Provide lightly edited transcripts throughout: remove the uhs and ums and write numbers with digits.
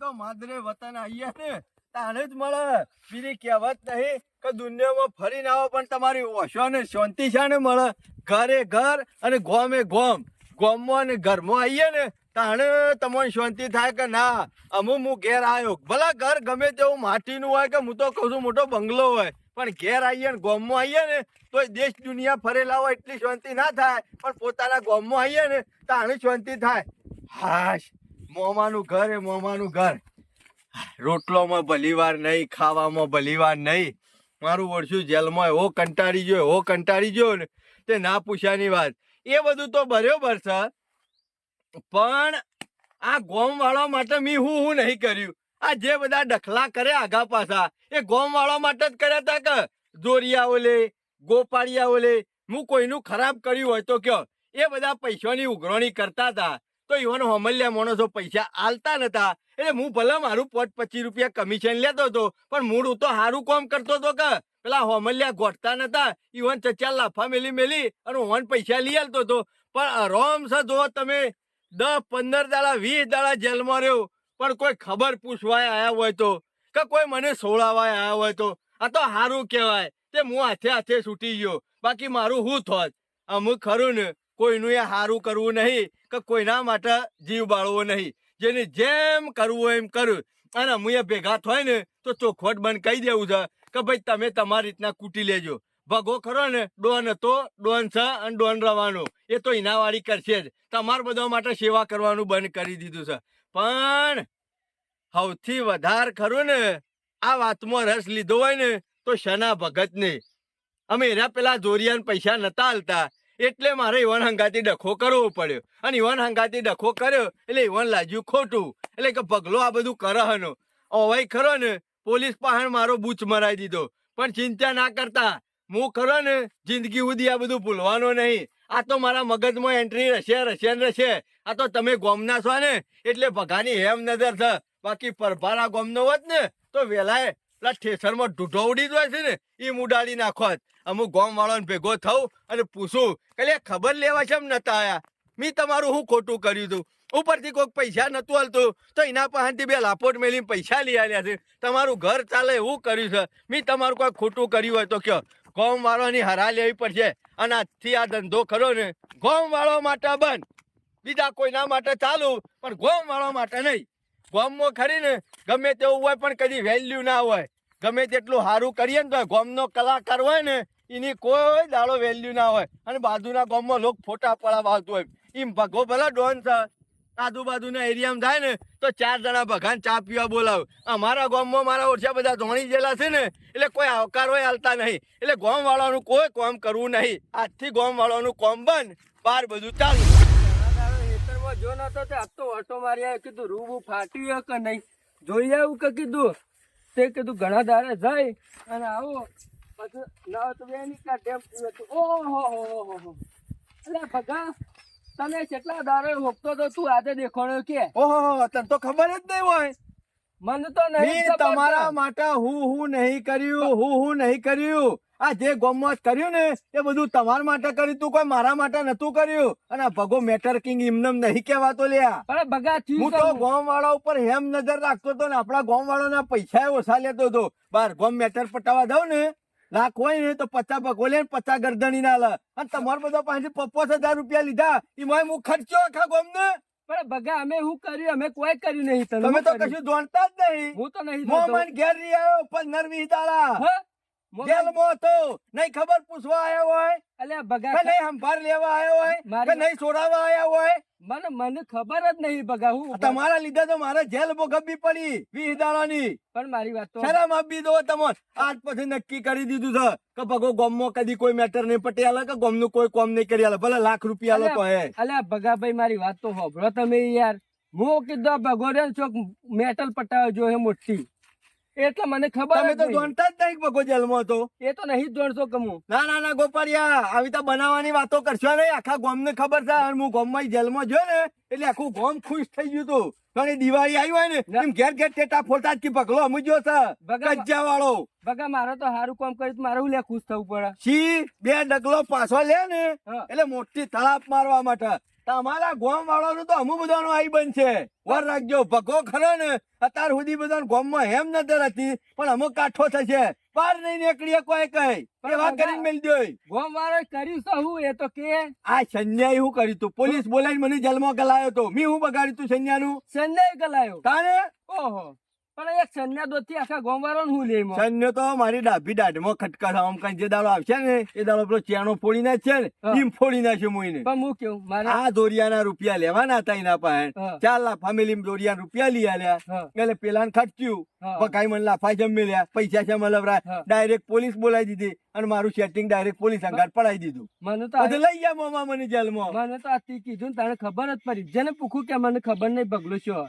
તો માદરે વતન આવીએ ને તાણે જ મળે. બીજી કહેવત નહીં કે દુનિયામાં ફરીને આવો પણ તમારી ઓશો ને શાંતિ છે ને મળે. ઘરે ઘર અને ગોમે ગોમ, ગોમમાં અને ઘરમાં આવીએ ને તાણે તમને શાંતિ થાય કે ના હું ઘેર આવ્યો. ભલા ઘર ગમે તેવું માટીનું હોય કે હું તો કહું છું મોટો બંગલો હોય, પણ ઘેર આવીએ ને ગોમમાં આવીએ ને તો દેશ દુનિયા ફરેલા હોય એટલી શાંતિ ના થાય, પણ પોતાના ગોમમાં આવીએ ને તાણે શાંતિ થાય. હાશ, મોમાનું ઘર એ મોમાનું ઘર. રોટલોમાં ભલીવાર નહીં, ખાવામાં ભલીવાર નહીં. મારું વર્ષું જેલમાં એવો કંટાળી ગયો ને તે ના પૂછ્યાની વાત. એ બધું તો બરાબર છે, પણ આ ગોમ વાળા માટે મેં હું નહીં કર્યું. આ જે બધા ડખલા કરે આગા પાછા એ ગોમ વાળા માટે જ કર્યા હતા કે જોરિયાઓ લે, ગોપાળિયાઓ લે. હું કોઈનું ખરાબ કર્યું હોય તો કયો. એ બધા પૈસાની ઉઘરાણી કરતા હતા તો ઈવન હોમલ્યા માણસો પૈસા આલતા નતા. એટલે હું ભલે મારું 25 રૂપિયા કમિશન લેતો હતો, પણ મૂળ તો સારું કામ કરતો હતો કે પેલા હોમલ્યા ગોઠતા નતા. ઈવન ચચાર લાફા મેલી અને હોન પૈસા લઈ આવતો હતો. પણ આરામ છે જો તમે 10-15 દાડા 20 દાડા જેલમાં રહ્યો, પણ કોઈ ખબર પૂછવા આવ્યા હોય તો કે કોઈ મને સોળાવા આવ્યા હોય તો આ તો સારું કહેવાય. તે હું હાથે છૂટી ગયો. બાકી મારું શું થોત. અમુક ખરું ને કોઈનું એ સારું કરવું નહીં કે કોઈના માટે જીવ બાળવો નહીં. જેને જેમ કરવું હોય એમ કરું. અને હું એ ભેગા થાય ને તો ચોખવટ બંધ કહી દેવું છે કે ભાઈ તમે તમારી રીતના કૂટી લેજો. ભગો ખરો ને ડોન હતો, ડોન છે અને ડોન રવાનો એ તો ઇનાવાળી કરશે જ. તમારા બધા માટે સેવા કરવાનું બંધ કરી દીધું છે. પણ સૌથી વધારે ખરું ને આ વાતમાં રસ લીધો હોય ને તો શના ભગત ને. અમે એના પેલા જોરિયાને પૈસા નતા હાલતા એટલે મારે ઈવન હંગાતી ડખો કરવો પડ્યો. અને ઈવન હંગાતી ડખો કર્યો એટલે ઈવન લાગ્યું ખોટું. એટલે કે પગલો આ બધું કરે હનો. ઓવાઈ ખરો ને પોલીસ પાસે મારો બૂચ મરાઈ દીધો. પણ ચિંતા ના કરતા, હું ખરો ને જિંદગી સુધી આ બધું ભૂલવાનો નહીં. આ તો મારા મગજમાં એન્ટ્રી રહેશે. આ તો તમે ગોમના છો ને એટલે ભગાની હેમ નજર છે. બાકી પરભારા ગોમનો હોત ને તો વેલાય પેલા ઠેસરમાં ઢૂઢો ઉડી જાય છે ને એ ઉડાડી નાખોત. અમુક ગોમ વાળાને ભેગો થવું અને પૂછું કે ખબર લેવા છે એમ નતા આયા. મેં તમારું શું ખોટું કર્યું હતું. ઉપરથી કોઈક પૈસા નતું હાલતું તો એના પાસેથી 2 લાપોટ મેલીને પૈસા લઈ આવ્યા છે. તમારું ઘર ચાલે એવું કર્યું છે. મેં તમારું કોઈ ખોટું કર્યું હોય તો કયો. ગોમ વાળાની હરા લેવી પડશે. અને આજથી આ ધંધો ખરો ને ગોમ વાળો માટે બંધ. બીજા કોઈના માટે ચાલુ, પણ ગોમ વાળો માટે નહીં. ગોમમાં ખરી ને ગમે તેવું હોય પણ કદી વેલ્યુ ના હોય. ગમે તેટલું સારું કરીએ ને તો ગોમનો કલાકાર હોય ને એની કોઈ દાડો વેલ્યુ ના હોય. અને બાજુના ગામમાં લોકો ફોટા પડાવવા આવતું હોય. એમ ભગો ભલે ડોન છે, આજુબાજુના એરિયામાં થાય ને તો 4 જણા ભગાને ચા પીવા બોલાવ. અમારા ગામમાં મારા ઓછા બધા ધોણી ગયેલા છે ને એટલે કોઈ આવકાર હોય હાલતા નહીં. એટલે ગામ વાળાનું કોઈ કામ કરવું નહીં. આજથી ગામ વાળાનું કામ બંધ, બહાર બધું ચાલુ. જો નતો તે આજ તો ઓટો મારી આવ્યો. કીધું રૂબુ ફાટ્યું કે નહીં જોઈ આવું કે કીધું. તે કીધું ઘણા દાડે જાય અને આવો પછી ના તો બેની કા ડેમ હતું. ઓહો એટલે ભગા તને કેટલા દાડે હોકતો તો તું આજે દેખાણો કે. ઓહો તને તો ખબર જ નહીં હોય. મને તો નહીં તમારા માટે હું નહીં કર્યું. આ જે ગોમમાં કર્યું ને એ બધું તમારા માટે કર્યું તું, કોઈ મારા માટે નતું કર્યું. અને ભગો મેટર કિંગ એમનેમ નહીં કહેવાતો લ્યા. પણ ભગા હું તો ગામ વાળા ઉપર હેમ નજર રાખતો હતો ને આપણા ગામ વાળાના પૈસા ઓછા લેતો હતો. બાર ગામ મેટર પટાવા દઉં ને લાખ હોય ને તો 50 ભગો લે 50 ગરદણી ના લે. અને તમારા બધા પાસે 50,000 રૂપિયા લીધા એમાં હું ખર્ચો આખા ગામ ને. પણ ભગા અમે શું કર્યું? અમે કોઈ કર્યું નહીં. તમે તો કશું જાણતા જ નહીં. હું તો નહીં મોમન ઘેર રહી આવ્યો 15-20 દાડા જેલમાં હતો. નહીં ખબર પૂછવા આવ્યો હોય, અલ્યા ભગા નહીં સંભાળ લેવા આવ્યો હોય કે નહીં છોડાવવા આવ્યા હોય. મને ખબર જ નહીં ભગા. હું તમારા લીધે તો મારે જેલ ભોગવવી પડી 20 દાડાની. પણ મારી વાત તો શરમ આપી દો તમને. આજ પછી નક્કી કરી દીધું છે કે ભગો ગામમાં કદી કોઈ મેટર નહીં પટી આલે કે ગામનું કોઈ કામ નહીં કરી આલે. ભલે લાખ રૂપિયા આલો તો હે. અલ્યા ભગા ભાઈ મારી વાત તો સાંભળો તમે યાર. હું કીધું ભગોરે ચોક મેટલ પટાવ જો હે મોટી એટલે મને ખબર. તમે તો જાણતા જ નહીં ભગો જેલમાં હતો. એ તો નહીં જાણતો કમું. ના ગોપાળિયા આવી તો બનાવવાની વાતો કરશો નહીં. આખા ગામને ખબર છે. હું ગામમાં જેલમાં જોયો ને એટલે આખું ગામ ખુશ થઈ ગયું હતું. ઘણી દિવાળી આવી હોય ને એમ ઘેર ટેટા ફોટા જ પગલો અમુજો છે ગજ્જા વાળો. ભગા મારે તો સારું કામ કર્યું મારે હું લે ખુશ થવું પડે. સી 2 ડગલો પાછો લે ને એટલે મોટી તળાપ મારવા માટે તમારા ગોમ વાળાનું તો અમુક બધાનું આઈ બનશે. વર રાખજો, ભગો ખરો ને અત્યાર સુધી બધા ગોમમાં હેમ નજર હતી, પણ અમુક કાઠો થશે. પાર નહીં નીકળીએ કોઈ કઈ એવા કરીને મેલ દો. ગોમ વાળો કર્યું તો હું એ તો કે આ સન્યાઈ હું કર્યું તું? પોલીસ બોલાવીને મને જેલમાં ગલાયો તો. મેં હું બગાડ્યું તું સન્યાનું? સંજય ગલાયો. તારે ઓહો, પણ એક સંજ્ઞા દોથી આખા ગોમ વાળો હું લે સન્યો તો મારી ડાભી દાઢમાં ખટકા આમ કઈ જે દાડો આવશે ને એ દાડો પેલો ચેણો ફોડી નાખશે ને હા. એમ ફોડી નાખ્યો મોઈને. પણ હું કેવું મારે આ દોરિયાના રૂપિયા લેવાના હતા એના પાસે. હા. 4 લાખ ફેમિલી દોરિયા રૂપિયા લઈ આલ્યા. હા. એટલે પેલા ખર્ચ્યું હા. પકાઈ મને લાફા જમી લ્યા, પૈસા છે મલવરા. હા. ડાયરેક્ટ પોલીસ બોલાવી દીધી અને મારું સેટિંગ ડાયરેક્ટ પોલીસ અંગાત પડાવી દીધું. મને તો પછી લઈ ગયા મોમાં મને જેલમાં. મને તો આથી કીધું ને તને ખબર જ પડી. જેને પૂછું કે મને ખબર નહીં બગલો છો,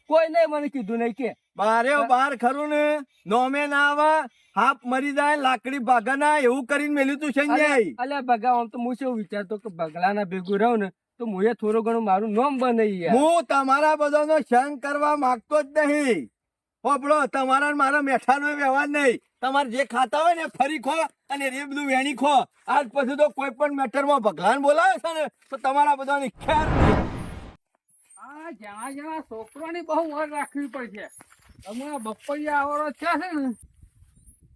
કોઈ નહીં મને કીધું નહીં કે બારે બાર ખરું ને નોમે ના આવે, હાપ મરી જાય, લાકડી ભાગા ના, એવું કરીને મેલ્યું તું સંજય. અલ્યા બગા આમ તો હું શું વિચારતો કે બગલાના ભેગું રહું ને તો હું થોડું ઘણું મારું નામ બને યાર. હું તમારા બધાનો સંગ કરવા માંગતો જ નહીં. હોબળો, તમારા ને મારા મેઠાનો વ્યવહાર નહીં. તમારે જે ખાતા હોય ને ફરી ખો અને એ બધું વેણી ખો. આજ પછી તો કોઈ પણ મેટરમાં ભગવાન બોલાવે છે ને તો તમારા બધાની ખેર નહીં. આ જ્યાં જ્યાં છોકરોની બહુ વાર રાખવી પડશે. હમણાં બપૈયા આવરો છે ને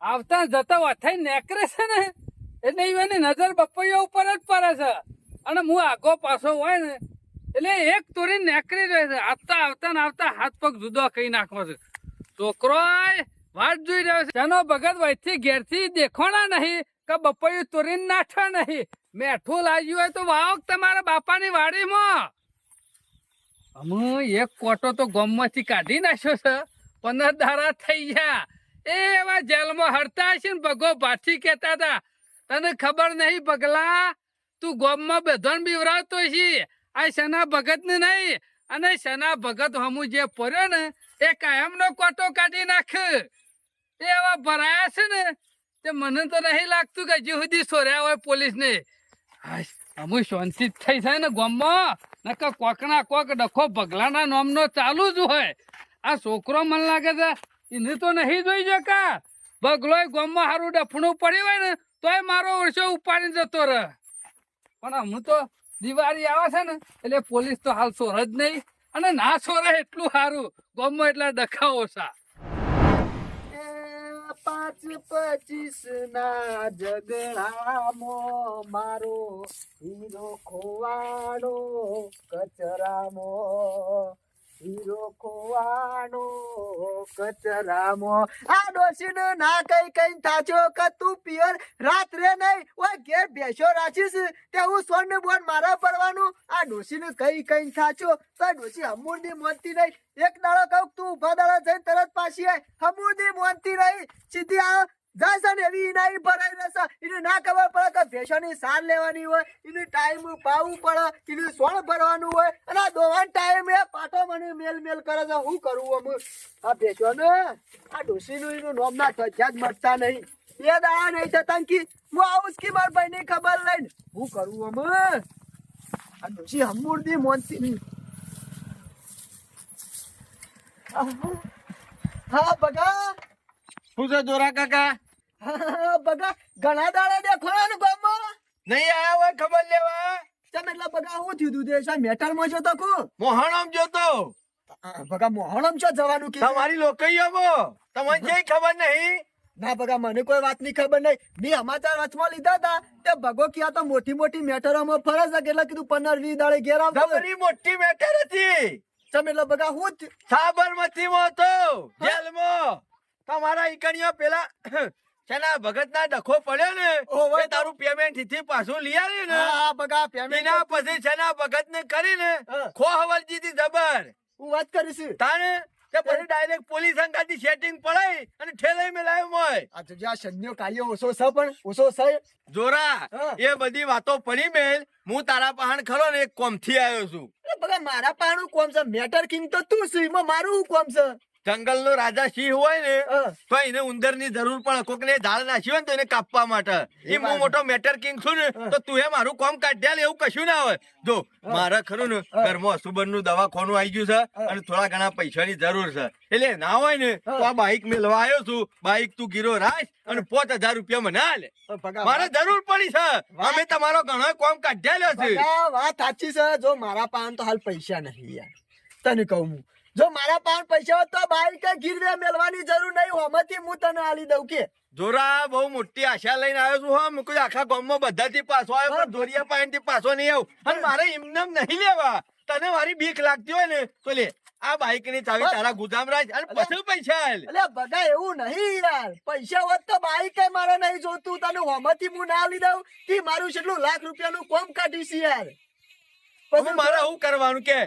આવતા જતા વથાઈ નેકરે છે ને એટલે એની નજર બપૈયા ઉપર જ પડે છે. અને હું આગો પાછો હોય ને એટલે એક તોરી નેકરી રહે છે. આવતા આવતા ને આવતા હાથ પગ જુદો કહી નાખવો છે. છોકરો વાટ જોઈ રહ્યો છે. તેનો ભગત વહીથી ઘેરથી દેખોણા નહીં કે બપૈયું તોરીને નાઠવા નહીં. મેઠું લાગ્યું હોય તો વાવ તમારા બાપાની વાડીમાં. અમે એક કોટો તો ગામમાંથી કાઢી નાખ્યો છે. 15 દાડા થઈ ગયા. એ એવા જેલમાં હરતા છે ને ભગો ભાથી કેતા હતા તને ખબર નહીં પગલા, તું ગામમાં બેધોન બીવરાવતો છે. આ શના ભગત ને નહીં, અને શના ભગત હમું જે પડ્યો ને એ કાયમનો કોટો કાઢી નાખ. એ એવા ભરાયા છે ને તે મને તો નહીં લાગતું કે હજી સુધી સોર્યા હોય પોલીસ ને. અમુ શાંતિ જ થઈ જાય ને ગામમાં, નકર કોકના કોક ડખો ભગલાના નામનો ચાલુ જ હોય. આ છોકરો મને લાગે છે એને તો નહીં જોઈ શકા. ભગલોય ગામમાં સારું ડફણું પડ્યું હોય ને તોય મારો વર્ષો ઉપાડી જતો રહે. પણ હું તો દિવાળી આવે છે ને એટલે પોલીસ તો હાલ સોર જ નહીં, અને ના સોરે એટલું સારું. ગામમાં એટલા ડખા ઓછા. 5-25 ના ઝઘડામાં મારો હીરો ખોવાડો કચરામાં, હીરો ખોવાડો કચરામાં. આ ડોશીને ના કઈ થાચો કે તું પિયર રાત્રે નહીં ઓય ઘેર બેસો રાખીશ તે હું સોન બોન મારા પડવાનું. આ ડોશીને કઈ થાચો તો ડોશી હમુરદી મોનતી નહીં. એક દાડો કહું તું ઉભા દાડો જઈને તરત પાછી આય. હમુરદી મોનતી નહીં, સીધી આ જાય ને એવી ઇનાઈ ભરાઈ રહેશે. એને ના ખબર પડે કે ભેંસોની સાર લેવાની હોય, એને ટાઈમ પાવું પડે, એને સોણ ભરવાનું હોય, અને આ દોવાન ટાઈમે પાટો મને મેલ કરે છે. શું કરું અમે આ ભેંસોને? આ ડોશીનું એનું નોમ ના થયા જ મળતા નહીં. બે દાડા નહીં થતા કે હું આવું કે મારા ભાઈની ખબર લઈને શું કરું અમે? આ ડોશી હમુરદી મોનતી નહીં. હા બગા, શું છે દોરા કાકા? બગા ઘણા દાડા દેખો ને ગામમાં નહીં આયા હોય ખબર લેવા? તમે એટલે બગા શું થયું તું? તે મેટલ માં છો તો કો મોહણમ જોતો. બગા મોહણમ છો જવાનું કે તમારી લોકઈયામાં તમને જે ખબર નહીં? ના બગા મને કોઈ વાત ની ખબર નહીં. મેં સમાચાર વચમાં લીધા હતા તે ભગો ક્યાં તો મોટી મોટી મેટરોમાં ફરે છે એટલે કીધું 15-20 દાડે ઘેર આવતો. તમારી મોટી મેટર હતી. તમે એટલે બગા હું સાબરમતીમાં હતો જેલમાં. તમારા ઈકણીઓ પેલા શેના ભગતના ડખો પડ્યો ને ઓવે એ તારું પેમેન્ટ થી પાછું લઈ આવ્યું ને હા બગા પેમેન્ટ એના પછી શેના ભગત ને કરીને હા. ખો હવલજી થી જબર હું વાત કરીશ. તાને તે પછી ડાયરેક્ટ પોલીસ અંગાથી સેટિંગ પડાઈ અને ઠેલાઈ મેલાયો મોય. આ તો જ્યાં શન્યો કાયો ઓછો છે પણ ઓછો છે. જોરા હા. એ બધી વાતો પડી મેલ. હું તારા પહાણ ખરો ને એક કોમથી આવ્યો છું. એટલે બગા મારા પાનું કોમ છે. મેટર કિંગ તો તું છે, એમાં મારું કોમ છે. જંગલનો રાજા સિંહ હોય ને હા. તો એને ઉંદરની જરૂર પડે. કોકને ઝાડ નાખ્યું હોય ને તો એને કાપવા માટે. એ હું મોટો મેટર કિંગ છું ને તો તું એ મારું કામ કાઢ્યા લે એવું કશું ના હોય. જો મારે ખરું ને ઘરમાં અસુબરનું દવાખાનું આવી ગયું છે અને થોડા ઘણા પૈસાની જરૂર છે. એટલે ના હોય ને તો આ બાઈક મેળવા આવ્યો છું. બાઈક તું ગીરો રાખ અને 5000 રૂપિયા મને આલે. પણ ભગા મારે જરૂર પડી છે. અમે તમારો ઘણો કોમ કાઢ્યા છે. ભગા વાત સાચી છે. જો મારા પાસે તો હાલ પૈસા નહીં યાર, તને કહું હું, જો મારા પાસે પૈસા હોત તો બાઈક ગીરવે મેલવાની જરૂર નહીં. હોમાંથી હું તને આલી દઉં કે જોરા બહુ મોટી આશા લઈને આવ્યો છું. હા મું કોઈ આખા ગામમાં બધાથી પાછો આવ્યો પણ જોરિયા પાસેથી પાછો નહીં આવું. અને મારે એમને નહીં લેવા. તને મારી બીક લાગતી હોય ને તો લે આ બાઈક ની ચાવી તારા ગુદામ રાખ અને પછી પૈસા આલ. એટલે ભગા એવું નહીં યાર, પૈસા હોત તો બાઈક મારે નહીં જોતું. તને હોમાંથી હું ના આલી દઉં કે મારું કેટલું લાખ રૂપિયાનું કોમ કાઢીશ યાર. હવે મારે શું કરવાનું કે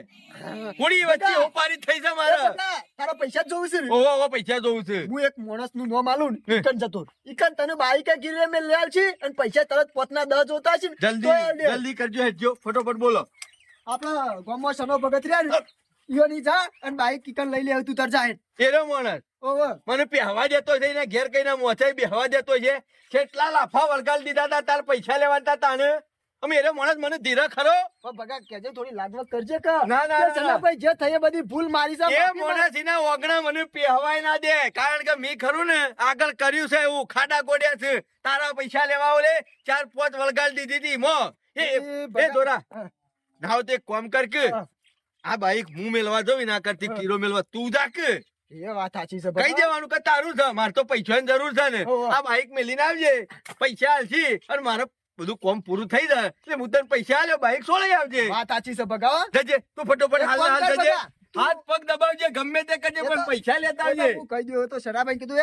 કુડી વચ્ચે ઓપારી થઈ છે મારે. ભગા, તારા પૈસા જ જોવું છે ને? ઓહો પૈસા જોવું છે. હું એક માણસ નું નામ આલું ને ઈકન જતો ઈકન તને બાઈક ગીરવે મેં લે છે અને પૈસા તરત પોતના 10 જોતા છે ને તો એ જલ્દી લે. જલ્દી કરજો હેજો ફટોફટ બોલો. આપણા ગામમાં સનો ભગત રહ્યા ને ઈયોની જા અને બાઈક ઈકન લઈ લે તું તાર જાય. એરો માણસ ઓહો મને પહેવા દેતો છે ને ઘેર કઈને મોચાઈ બેહવા દેતો છે. કેટલા લાફા વળગાલ દીધા તા તાર પૈસા લેવાતા તાને. અમે એરો માણસ મને ધીરે ખરો. પણ ભગા કેજે થોડી લાગવગ કરજે કે ના, ના, કે ના. સનાભાઈ જે થઈ એ બધી ભૂલ મારી છે. એ માફી માંગ. મોણસ એના ઓગણા મને પહેવાય ના દે. કારણ કે મેં ખરું ને આગળ કર્યું છે એવું ખાડા ગોડ્યા છે. તારા પૈસા લેવા ઓલે 4-5 વળગાલ દીધી હતી મો. એ ભગા. દોરા હા. નાવ તે કોમ કર કે હા. આ બાઈક હું મેલવા જઉં ના કરતી કિલો મેલવા તું જા કે એ વાત સાચી છે કઈ ભગા. દેવાનું કે તારું છે. મારે તો પૈસાની જરૂર છે ને. ઓહો. આ બાઈક મેલીને આવજે પૈસા આલશી અને મારે બધું કોમ પૂરું થઈ જાય એટલે હું તને પૈસા આલ્યો બાઈક છોડી આવજે. વાત સાચી છે ભગા. જજે તું ફટોફટ એક હાલ કામ હાલ કર જજે. ભગા. હાથ પગ દબાવજે ગમે તે કરજે એ પણ તો- પૈસા લેતા એ તો આવજે. હું કહી દઉં તો સનાભાઈ કીધું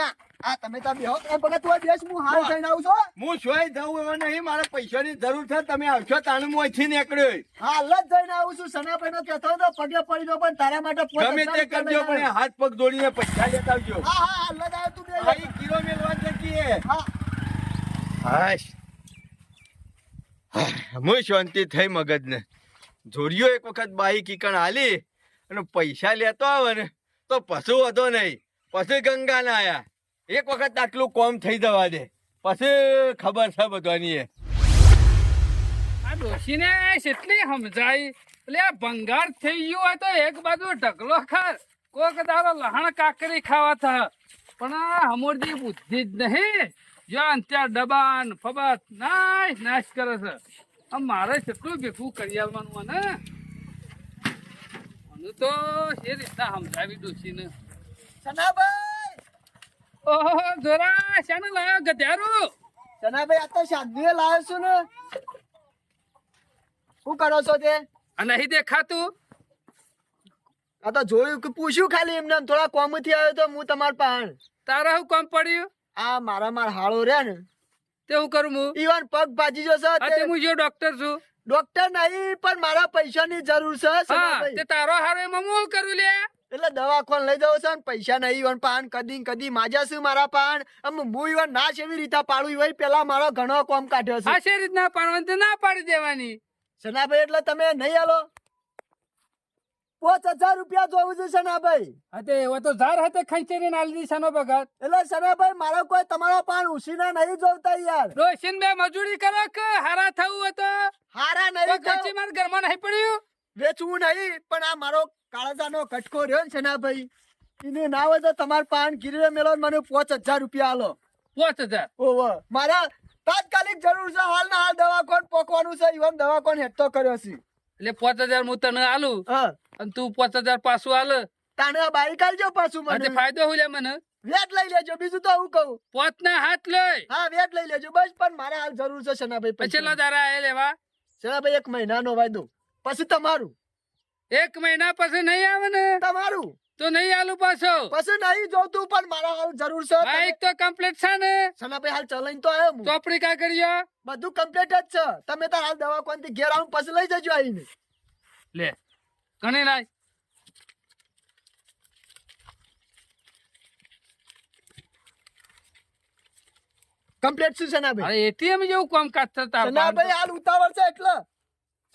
આ તમે ત્યાં બેહો તો ભગા તું આ બેસ હું હાલ થઈને આવું છું. હું શોય જાઉં એવો નહીં. મારે પૈસાની જરૂર છે. તમે આવશો તાણે હું અહીંથી નીકળ્યો. હાલ જ જઈને આવું છું. સનાભાઈ નો કહેતો હતો પગે પડી દો પણ તારા માટે ગમે તે કરજો પણ એ હાથ પગ જોડીને પૈસા લેતા આવજો. હા હા હાલ જ આવ્યો તું બે અહીં કિલો મેલવા જઈએ. હા હાશ હું શાંતિ થઈ મગજને. જોડિયો એક વખત બાઈક ઈકણ આલી અને પૈસા લેતો આવે ને તો પશુ હતો નહીં. પછી ગંગા ના આયા. એક વખત આટલું કોમ થઈ જવા દે પછી ખબર છે બધાની. એ આ ડોશીને કેટલી સમજાય એટલે આ ભંગાર થઈ ગયું હોય તો એક બાજુ ઢગલો ખાર કોક તારો લહણ કાકરી ખાવા થા પણ આ હમોરજી બુદ્ધિ જ નહીં. જો ત્યાં ડબાન ફબત નાશ કરે છે. આમ મારે કેટલું ભેગું કરી આવવાનું ને મને તો એ રીતના સમજાવી ડોશીને. સનાભાઈ ઓહો જોરા શાને લાયો ગધેરું. સનાભાઈ આ તો શાંતિએ લાવ્યો છું ને. શું કરો છો તે? આ નહીં દેખાતું. આ તો જોયું કે પૂછ્યું ખાલી એમને આમ થોડા કોમથી આવ્યો તો હું તમાર પાસે. તારા શું કામ પડ્યું. આ મારા હાળો રે ને તે હું કરું હું. ઈવન પગ ભાજી જશે તે હું જો ડોક્ટર છું. ડોક્ટર નહીં પણ મારા પૈસાની જરૂર છે હા સનાભાઈ. તે તારો હારો એમાં હું કરું લે. એટલે દવાખાન લઈ જાવ છે ને પૈસા નહીં ઈવન પાન કદી કદી માજા છું મારા પાન આમ હું ઈવન ના એવી રીતે પાડું ઈવન પેલા મારો ઘણો કોમ કાઢ્યો છે આ છે રીતના પાડવાની તે ના પાડી દેવાની. સનાભાઈ એટલે તમે નહીં આલો 5000 રૂપિયા જોવું છે સનાભાઈ. હા તે એવો તો ઝાર હાથે ખંચેરી નાલી દીશાનો ભગત. એટલે સનાભાઈ મારો કોઈ તમારો પાન ઉસીના નહીં જોવતા યાર. રોશન બે મજૂરી કરો કે હારા થવું હોય તો હારા કોઈ નહીં ખંચી માર ઘરમાં નહીં પડ્યું. વેચવું નહીં પણ આ મારો કાળજાનો કટકો રહ્યો ને સનાભાઈ એને ના હોય તો તમાર પાન ગીરવે મેલો ને મને 5000 રૂપિયા આલો. 5000 ઓહો મારા તાત્કાલિક જરૂર છે હાલ ના હાલ દવાખાન પોકવાનું છે ઈવન દવાખાન હેઠતો કર્યો છે. એટલે 5000 હું તને આલું હા અને તું 5000 પાછું આલે. તાને આ બાઈક આલજો પાછું હા તે મને. ફાયદો હું લે મને. વેટ લઈ લેજો બીજું તો હું કહું. પોતના હાથ લઈ હા વેટ લઈ લેજો બસ પણ મારે હાલ જરૂર છે સનાભાઈ પછી પૈસાની. દારા એ લેવા. સનાભાઈ 1 મહિનાનો વાયદો પછી તમારું 1 મહિના પછી નહીં આવે ને તમારું તો નહીં આલું પાછો. પછી નહીં જોતું પણ મારા હાલ જરૂર છે. બાઈક તો કમ્પ્લીટ છે ને. સનાભાઈ હાલ ચલાઈને તો આવ્યો હું. ચોપડી કા કર્યો બધું કમ્પ્લીટ જ છે તમે તાર હાલ દવાખાન થી ઘેર આવું પછી લઈ જજો આવીને. લે ઘણી લાય. કમ્પ્લીટ છે સનાભાઈ. અરે એટીએમ જેવું કામ કાજ થતા સનાભાઈ હાલ ઉતાવળ છે એટલે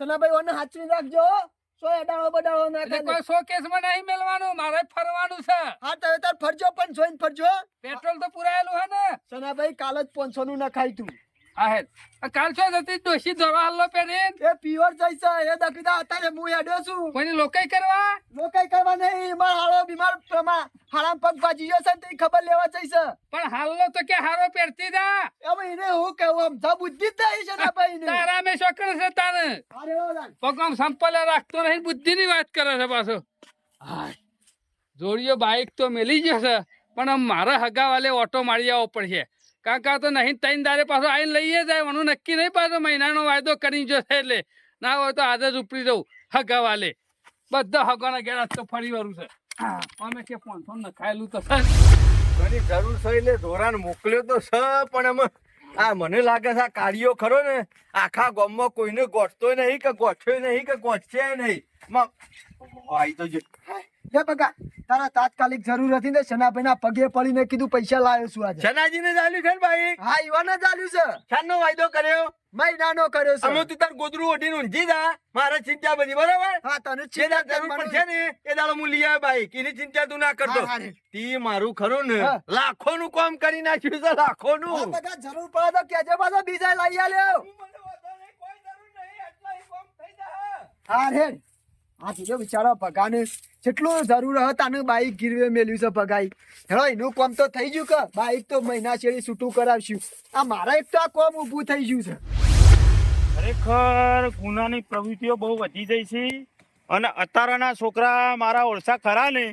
સનાભાઈ ઓને હાચવી રાખજો હો. સો અડાળો બડાળો ના એટલે કરે. કોઈ શોકેસ માં નહીં મેલવાનું મારે ફરવાનું છે. હા તો તાર ફરજો પણ જોઈને ફરજો. પેટ્રોલ તો પુરાયેલું હે ને. સનાભાઈ કાલ જ 500 નું નખાય તું. આ હેડ આ કાલ છો જતી ડોશી ધોરો હાલો પેરી એ પિયર જઈશે એ દકીદા અત્યારે હું હેડ્યો છું કોઈને લોકાઈ કરવા લોકાઈ કરવા નહીં મારો હાળો બીમાર હાળામાં પગ ભાજી ગયો છે ને તે ખબર લેવા જઈશે પણ હાલો તો કે હારો પહેરતી જા હવે એને હું કહું આમ જા બુદ્ધિ જ નહીં છે ને ભાઈ ને તારા મેં શું કરે છે તારે અરે ઓલા પગમાં સંપલે રાખતો નહીં બુદ્ધિની વાત કરે છે પાછો હાય જોડિયો બાઈક તો મેલી જશે પણ આમ મારા હગાવાલે ઓટો મારી આવવો પડશે કાકા તો નહીં તૈન દારે પાછો આવીને લઈએ જાય એનું નક્કી નહીં પાછો મહિનાનો વાયદો કરી જશે એટલે ના હોય તો આજે જ ઉપડી જવું હગાવાલે બધા હગાના ઘેર તો ફરી વળું છે અમે કે 500 નખાયેલું તો છે ઘણી જરૂર છે એટલે ધોરાને મોકલ્યો તો છે પણ એમ આ મને લાગે છે આ કાળીઓ ખરો ને આખા ગામમાં કોઈને ગોઠતો નહીં કે ગોઠ્યો નહીં કે ગોઠશે નહીં આઈ તો જો લે બગા તારા તાત્કાલિક જરૂર હતી ને શનાભાઈ ના પગે પડીને કીધું પૈસા લાવ્યો છું આજે શનાજીને ચાલ્યું છે ને ભાઈ હા ઈવાને ચાલ્યું છે શાનનો વાયદો કર્યો મહિનાનો કર્યો છે અમે તું તાર ગોદરું ઓઢીને ઊંઘી જા મારે ચિંતા બધી બરાબર હા તને જે દાડ જરૂર પડશે ને એ દાડો હું લઈ આવે બાઈક એની ચિંતા તું ના કરતો હા, હા. તી મારું ખરું ને હા. લાખોનું કામ કરી નાખ્યું છે લાખોનું બગા જરૂર પડે તો કેજે પાછો બીજા લઈ આલ્યો હા રે આ જો બિચારા પગાને જેટલું જરૂર હતા ને બાઈક ગીરવે મેલ્યું છે પગાઈ હેડો એનું કામ તો થઈ ગયું કે બાઈક તો મહિના છેડી છૂટું કરાવશું આ મારા એક તો આ કામ ઊભું થઈ ગયું છે ખરેખર ગુનાની પ્રવૃત્તિઓ બહુ વધી ગઈ છે અને અત્યારના છોકરા મારા ઓળખા ખરા ને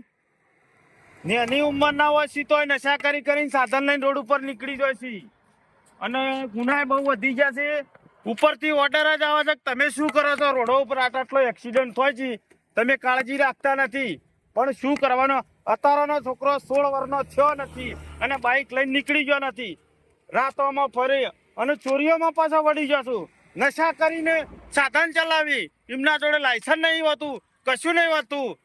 એની ઉંમરના હોય છે તોય નશા કરીને સાધન લઈને રોડ ઉપર નીકળી જાય છે અને ગુના બહુ વધી ગયા છે ઉપરથી ઓર્ડર જ આવે છે કે તમે શું કરો છો રોડો ઉપર આટલો એક્સિડન્ટ થાય છે તમે કાળજી રાખતા નથી પણ શું કરવાનો અત્યારનો છોકરો 16 વર્ષનો થયો નથી અને બાઇક લઈને નીકળી ગયો નથી રાતોમાં ફરી અને ચોરીઓમાં પાછા વળી જશું નશા કરીને સાધન ચલાવી એમના જોડે લાયસન્સ નહીં હોતું કશું નહીં હોતું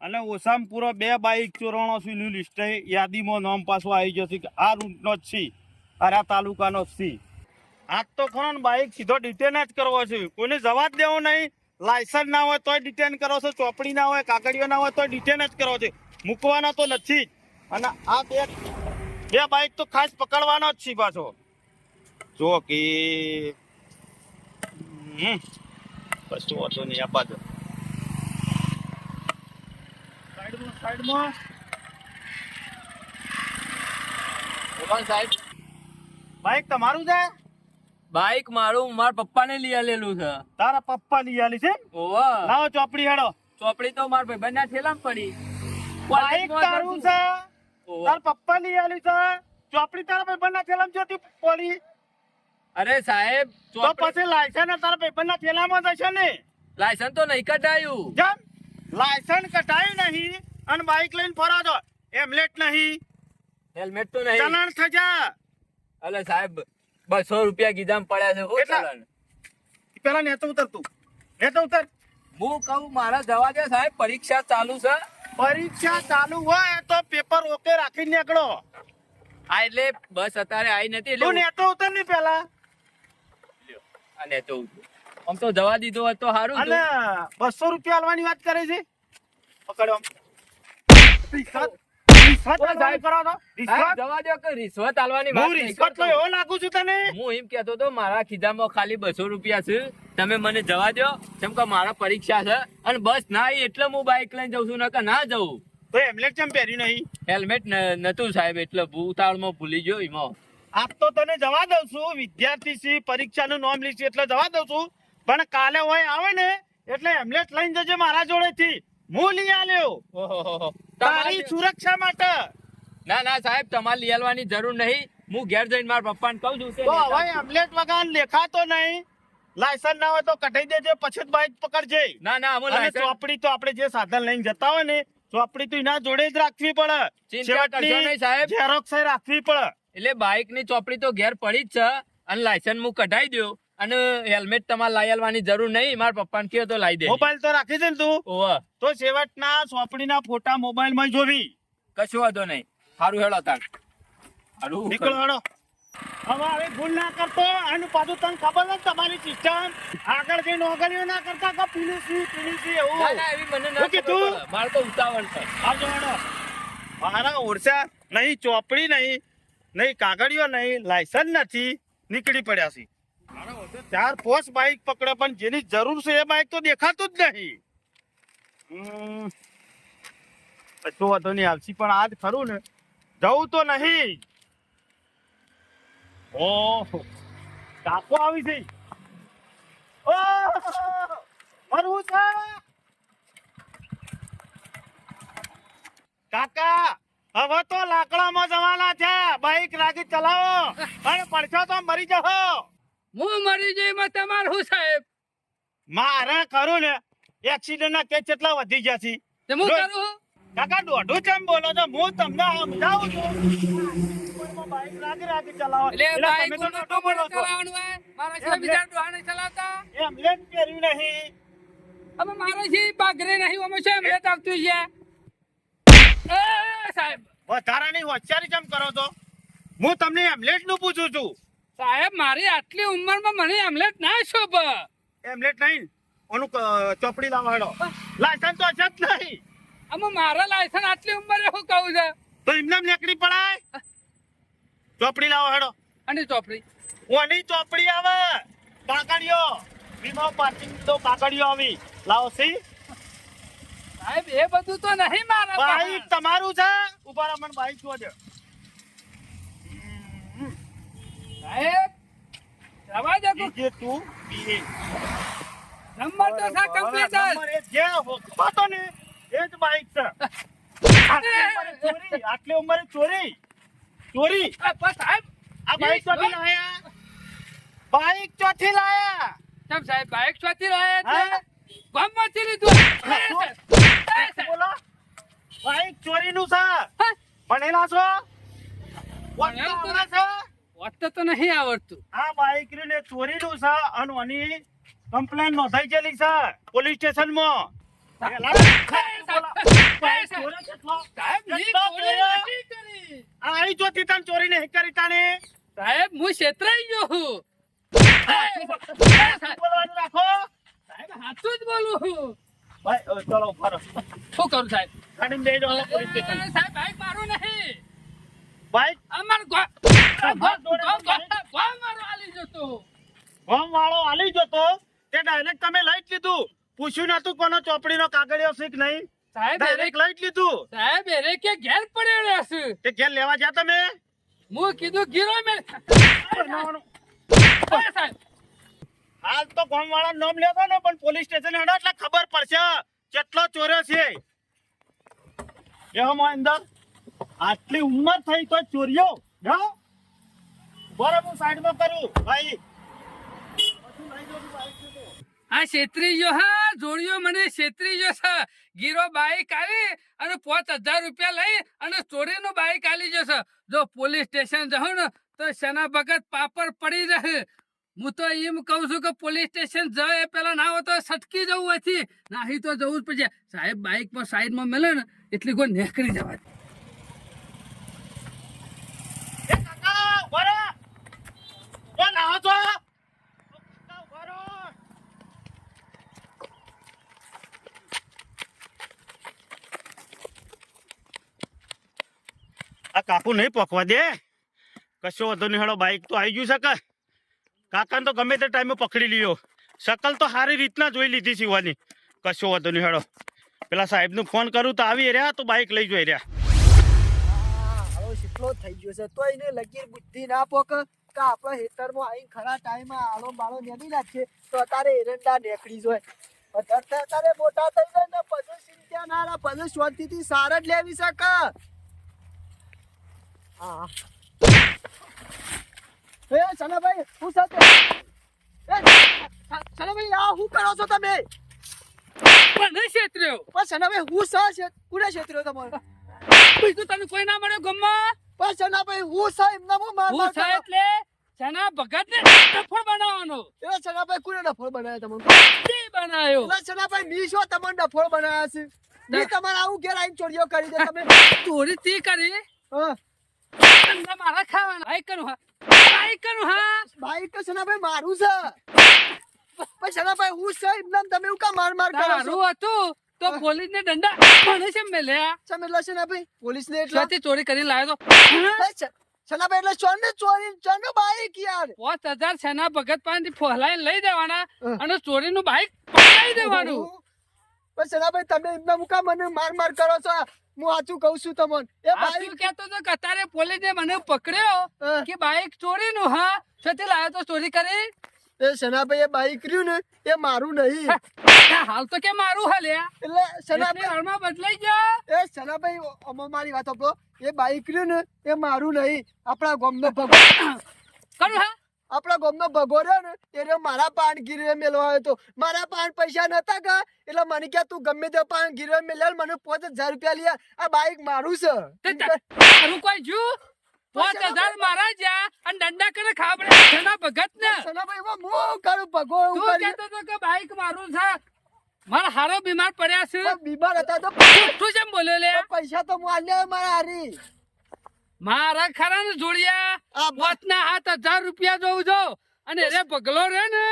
અને ઓછામાં પૂરો 2 બાઇક ચોરાણો છે એનું લિસ્ટ યાદીમાં નામ પાછું આવી જશે કે આ રૂટનો જ છે આ તાલુકાનો જ છે આજ તો ખરો ને બાઇક સીધો ડિટેન જ કરવો છે કોઈને જવા જ દેવો નહીં લાયસન્સ ના હોય તોય ડિટેન કરો છો ચોપડી ના હોય કાગળિયો ના હોય તોય ડિટેન જ કરો છે મૂકવાના તો નથી અને આ બે બાઇક તો ખાસ પકડવાનો જ છે પાછો જો કે કશું હોતું નહીં આ બાજુ સાઈડમાં સાહેબ બાઇક તમારું છે બાઈક મારું મારા પપ્પાને લઈ આલેલું છે તારા પપ્પા લઈ આલી છે ઓવા લાવો ચોપડી હેડો ચોપડી તો મારા ભાઈબંધના ઠેલામાં પડી બાઇક તારું છે તારા પપ્પા લઈ આલી છે ચોપડી તારા ભાઈબંધના થેલામાં જોતી પડી અરે સાહેબ તો પછી લાયસન્સ તારા ભાઈબંધના થેલામાં જશે ને લાયસન્સ તો નહીં કઢાયું જેમ લાયસન્સ કટાયું નહીં અને બાઇક લઈને ફરો છો હેલ્મેટ નહીં હેલ્મેટ તો નહીં ચલણ થજા અલે સાહેબ 200 રૂપિયા ગીધામ પડ્યા છે હું કેટલા? ચલાન પેલા નેતો ઉતર તું નેતો ઉતર હું કહું મારા જવા દે સાહેબ પરીક્ષા ચાલુ છે પરીક્ષા ચાલુ હોય તો પેપર ઓકે રાખીને નીકળો આ એટલે બસ અત્યારે આવી નથી તું એટલે નેતો ઉતર ને પેલા અને તો આમ તો જવા દીધો હોત તો સારું અને હતું 200 રૂપિયા આલવાની વાત કરે છે પકડો રિશ્વત આલવાની કરો તો સાહેબ, રિશ્વત જવા દો કે રિશ્વત આલવાની વાત હું નહીં રિશ્વત કરતો. તો એવો લાગુ છું તને હું એમ કેતો તો મારા ખિસ્સામાં ખાલી 200 રૂપિયા છે તમે મને જવા દો કેમ કે મારા પરીક્ષા છે અને બસ ના આવી એટલે હું બાઇક લઈને જઉં છું નકર ના જઉં તો હેલ્મેટ કેમ પહેર્યું નહીં હેલ્મેટ નતું સાહેબ એટલે ઉતાવળમાં ભૂલી ગયો એમાં આજ તો તને જવા દઉં છું વિદ્યાર્થી છે પરીક્ષાનું નામ લીધી એટલે જવા દઉં છું પણ કાલે હોય આવે ને એટલે હેલ્મેટ લઈને જજે મારા જોડેથી હું લઈ આલ્યો ઓહોહો. તારી સુરક્ષા માટે ના ના સાહેબ તમારે લઈ આવવાની જરૂર નહીં હું ઘેર જઈને મારા પપ્પાને કહું છું કે તો હવે હેલ્મેટ વગર લેખાતો નહીં લાયસન્સ ના હોય તો કઢાઈ દેજે પછી જ બાઇક પકડજે ના ના અમે અને લાયસન્સ ચોપડી તો આપણે જે સાધન લઈને જતા હોય ને ચોપડી તો એના જોડે જ રાખવી પડે ચિંતા કરશો નહીં સાહેબ. ઝેરોક્ષ રાખવી પડે એટલે બાઇક ની ચોપડી તો ઘેર પડી જ છે અને લાયસન્સ હું કઢાઈ દો અને હેલ્મેટ તમારે લઈ આવવાની જરૂર નહીં મારા પપ્પાને કહ્યો તો લાવી દે મોબાઈલ તો રાખી દે ને તું ઓવા તો છેવટના ચોપડીના ફોટા મોબાઈલ માં જોવી કશું વાંધો નહીં સારું હેડો તાર સારું નીકળો હેડો હવે ભૂલ ના કરતો અને પાછું તને ખબર છે તમારી સિસ્ટમ આગળ જઈને ઓગળીઓ ના કરતા કે પીલી એવું ના ના એવી મને ના શું કીધું? ખબર પડે. મારે તો ઉતાવળ છે આવજો હેડો મારા ઓરસા નહીં ચોપડી નહીં કાગળિયો નહીં લાયસન્સ નથી નીકળી પડ્યા છે મારા વચ્ચે 4-5 બાઇક પકડે પણ જેની જરૂર છે એ બાઇક તો દેખાતું જ નહીં. તો વાંધો નહીં આવશે પણ આજ ખરું ને જવું તો નહીં. ઓહો કાકો આવી છે. મરવું છે કાકા. હવે તો લાકડામાં જવાના છે. બાઈક રાખી ચલાવો અને પડશો તો મરી જશો. હું મરી જઈ માં તમારું શું સાહેબ? મારે ખરું ને એક્સિડન્ટ ના કેસ કેટલા વધી ગયા છે. તે હું કરું? કાકા દોઢું કેમ બોલો છો? હું તમને સમજાવું છું. બાઈક રાખી ચલાવો એટલે એટલે બાઈક તમે તો ઉપર દોઢું બોલો છો. ચલાવવાનું હોય? મારા સિવાય બીજા ડોહાને ચલાવતા? એમ્બ્યુલન્સ પહેર્યું નહીં. હવે મારા જે પાઘરે નહીં અમે છે એમણે આવતું છે. એ સાહેબ વધારાની હોશિયારી કેમ કરો છો? હું તમને એમ્બ્યુલન્સ નું પૂછું છું. સાહેબ મારી આટલી ઉંમરમાં મને એમલેટ ના શોભે. એમ્બ્યુલન્સ નહીં ઓનું ચોપડી લાવો હેડો. લાયસન્સ તો છે જ નહીં. અમે મારા લાયસન્સ આટલી ઉંમરે હું કહું છે. તો એમને નીકળી પડાય. ચોપડી લાવો હેડો. અને ચોપડી ઓની ચોપડી આવે કાકડીઓ વીમા પાર્કિંગ તો કાકડીઓ આવી લાવો સી. સાહેબ એ બધું તો નહીં મારા બાઈક પાસે. તમારું છે. ઉભા રહો મને બાઈક જોડે. સાહેબ જવા દે તું. જે તું પીએ. નંબર તો સા કમ્પ્લીટ નંબર એ જે હતો ને એ જ બાઈક છે. આટલી ઉંમરે ચોરી ચોરી. સાહેબ આ બાઈક ચોથી લાયા. બાઈક ચોથી લાયા. કેમ સાહેબ બાઇક ચોથી રહ્યા હા? છે? ગામમાંથી લીધું. બોલો બાઈક ચોરી નું છે. હા? ભણેલા છો? ભણેલ તો વાંચતા આવડે છે? વાંચતા તો નહીં આવડતું. આ બાઈક ને ચોરી નું છે અને આની કમ્પ્લેન નોંધાઈ ગયેલી છે પોલીસ સ્ટેશન માં. સાહેબ ની ચોરી નથી કરી. આવી ચોથી તને ચોરી નહીં કરી તાને. સાહેબ હું છેતરાઈ ગયો હું. બોલવાનું રાખો. સાહેબ સાચું જ બોલું છું. ભાઈ ચલો ફરો શું કરું સાહેબ? ગાડીમાં લઈ જાઓ પોલીસ સ્ટેશન. સાહેબ બાઈક મારું નહીં. બાઈક અમાર મારો આલી જતો. હોમ વાળો આલી જતો તે ડાયરેક્ટ તમે લઈ જ લીધું. પૂછ્યું નતું કોનો ચોપડીનો કાગળિયો શીખ નહીં. સાહેબ ડાયરેક્ટ લઈ જ લીધું. સાહેબ એરે કે ઘેર પડ્યો છે. તે ઘેર લેવા ગયા તમે. હું કીધું ગીરો મેં. સાહેબ હાલ તો ગામ વાળા નામ લેતો ને પણ પોલીસ સ્ટેશન હેડો એટલે ખબર પડશે કેટલો ચોર્યો છે. એમાં અંદર આટલી ઉંમર થઈ તો ચોરીઓ જાઓ. બરાબર હું સાઈડમાં કરું ભાઈ. આ છેતરી ગયો હા જોડિયો મને છેતરી ગયો છે. ગીરો બાઈક આવી અને 5000 રૂપિયા લઈ અને ચોરીનું બાઈક આલી જશે. જો પોલીસ સ્ટેશન જાઉં ને તો સેના ભગત પાપડ પડી રહે. હું તો એમ કહું છું કે પોલીસ સ્ટેશન જાય પેલા ના હોય તો સટકી જવું હતી નહીં તો જવું જ પડશે. સાહેબ બાઈક પર સાઈડમાં મેલે ને એટલી કોઈ નીકળી જવા દે. એ કાકા ઉભા રહો. એ નાહો છો? કાકા ઉભા રહો. આ કાકુ નહીં પોકવા દે. કશો વાંધો નહીં હેડો બાઈક તો આવી ગયું છે કે કાકાને તો ગમે તે ટાઈમે પકડી લ્યો. શકલ તો સારી રીતના જોઈ લીધી શિવાની. કશો વાંધો નહીં હેડો. પેલા સાહેબને ફોન કરું તો આવી રહ્યા તો બાઈક લઈ જોઈ રહ્યા. હવે કેટલો થઈ ગયો છે તોય એને લગીર બુદ્ધિ ના પોક કે આપણે હેતરમાં આવીને ખરા ટાઈમમાં આલો બાળો નેડી નાખીએ તો અત્યારે એરંડા નીકળી જાય. અત્યારે મોટા થઈ જાય ને પછી ચિંતા ના રહે પછી શાંતિથી સાર જ લેવી શકે. હા એ સનાભાઈ હું સાથે સનાભાઈ આ શું કરો છો તમે? પણ છેતર્યો પણ સનાભાઈ હું છે કોને છેતર્યો તમારે? બીજું તને કોઈ ના મળ્યો ગમમાં. પણ સનાભાઈ હું છે એમના માર હું માર છે કરો. એટલે સેના ભગત ને ડફળ બનાવવાનો. એવા સનાભાઈ કોને ડફોળ બનાવ્યા તમને? તે બનાવ્યો. એવા સનાભાઈ મી શું તમને ડફોળ બનાવ્યા છે? મી તમારે આવું ઘેર આવીને ચોરીઓ કરી દે તમે. ચોરી તી કરી હા તમને મારા ખાવાના. આઈ કરું હા આઈ કરું હા. બાઈક તો સનાભાઈ મારું છે પણ સનાભાઈ હું છે એમના તમે એવું કા માર માર કરો છો? તારું હતું તો પોલીસ ને દંડા મને છે મેલ્યા. સમેલા સનાભાઈ પોલીસ ને એટલે ચોથી ચોરી કરીને લાવ્યો તો સનાભાઈ એટલે ચોને ચોરી ચોને બાઈક યાર 5000 સેના ભગત પાસેથી ફોહલાઈને લઈ દેવાના અને ચોરીનું બાઈક પકડાઈ દેવાનું. પણ સનાભાઈ તમે એમના મુકા મને માર કરો છો હું સાચું કહું છું તમને એ આ બાઈક તું કહેતો તો કે અત્યારે પોલીસે મને પકડ્યો કે બાઈક ચોરીનું. હા છતી લાયો તો ચોરી કરી. એ સનાભાઈ એ બાઈક રહ્યું ને એ મારું નહીં હાલ તો કે મારું હાલ્યા એટલે એટલે સનાભાઈ હાલમાં બદલાઈ જા. એ સનાભાઈ મારી વાત આપો એ બાઈક રહ્યું ને એ મારું નહીં આપણા ગામનો ભગો કરું હા આપણા ગામનો ભગો રહ્યો ને એ રહ્યો મારા પાન ગીરવે મેલવા આવ્યો તો મારા પાન પૈસા નતા કા એટલે મને કે તું ગમે તે પાન ગીરવે મેલ્યા મને 5000 રૂપિયા લ્યા આ બાઈક મારું છે તારું કોઈ જુ 5000 મારા જ્યાં અને દંડા કરે ખાબડે સેના ભગત ને સનાભાઈ હું કરું ભગો એવું તું કર્યું. કહેતો તો કે બાઈક મારું છે. મારા હારો બીમાર પડ્યા છે. પણ બીમાર હતા તો તું જેમ બોલ્યો લે પૈસા તો હું આલ્યા મારા હારી મારા ખરા ને જોડિયા આ પોતના 7000 રૂપિયા જોઉં છો અને રે પગલો રે ને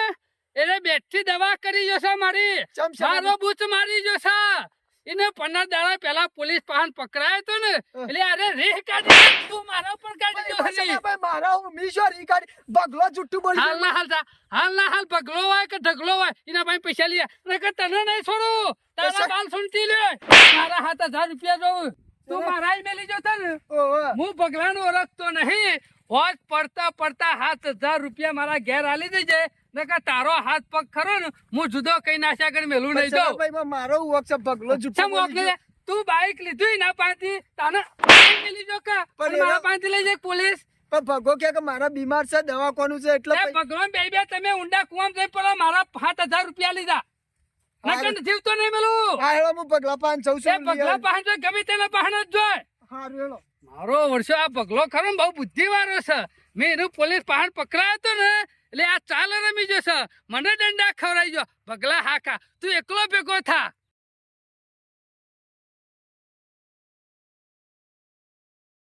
એને બેઠી દવા કરી જશે મારી ચમ સનાભાઈ. મારો બૂચ મારી જશે એને 15 દાડા પહેલા પોલીસ પાન પકડાયો તો ને એટલે અરે રે કાઢી તું મારા પર કાઢી જશે. સનાભાઈ મારા હું મીશોરી કાઢી બગલો જુઠ્ઠું બોલી હાલ ના હાલ પગલો હોય કે ઢગલો હોય એના પાસે પૈસા લ્યા નકર તને નહીં છોડું તારા બાલ સુનતી લે મારા 7000 રૂપિયા જોઉં તું મારા મેલી જતો ને ઓહો. હું પગલાનો ઓળખતો નહીં હોજ પડતા 7000 રૂપિયા મારા ઘેર આલી દેજે નકર તારો હાથ પગ ખરો ને હું જુદો કઈ નાશ્યા કરી મેલું નહીં જાઉં. સનાભાઈ મારો વોક છે બગલો જુઠ્ઠું ચમ બોલી ઓળખે? ગયો. તું બાઈક લીધું એના પાસેથી તાને મેલી જો કા પણ અને મારા એના- પાસેથી લઈ જાય પોલીસ. પણ ભગો કે મારા બીમાર છે દવા કોનું છે એટલે એ ભગવાન બે તમે ઊંડા કુવામાં જઈ પડો મારા 7000 રૂપિયા લીધા નકર જીવતો નહીં મેલું. હા હેળો હું પગલા પાન સૌ એ પગલા પાસે ગમે તેના પાસે જ જોય. હારું હેળો મારો વર્ષો આ પગલો ખરો ને બહુ બુદ્ધિવાળો છે. મેં એનું પોલીસ પાસે પકડાયો હતો ને એટલે આ ચાલ રમી જશે મને દંડા ખવડાવી જો પગલા હાકા તું એકલો ભેગો થા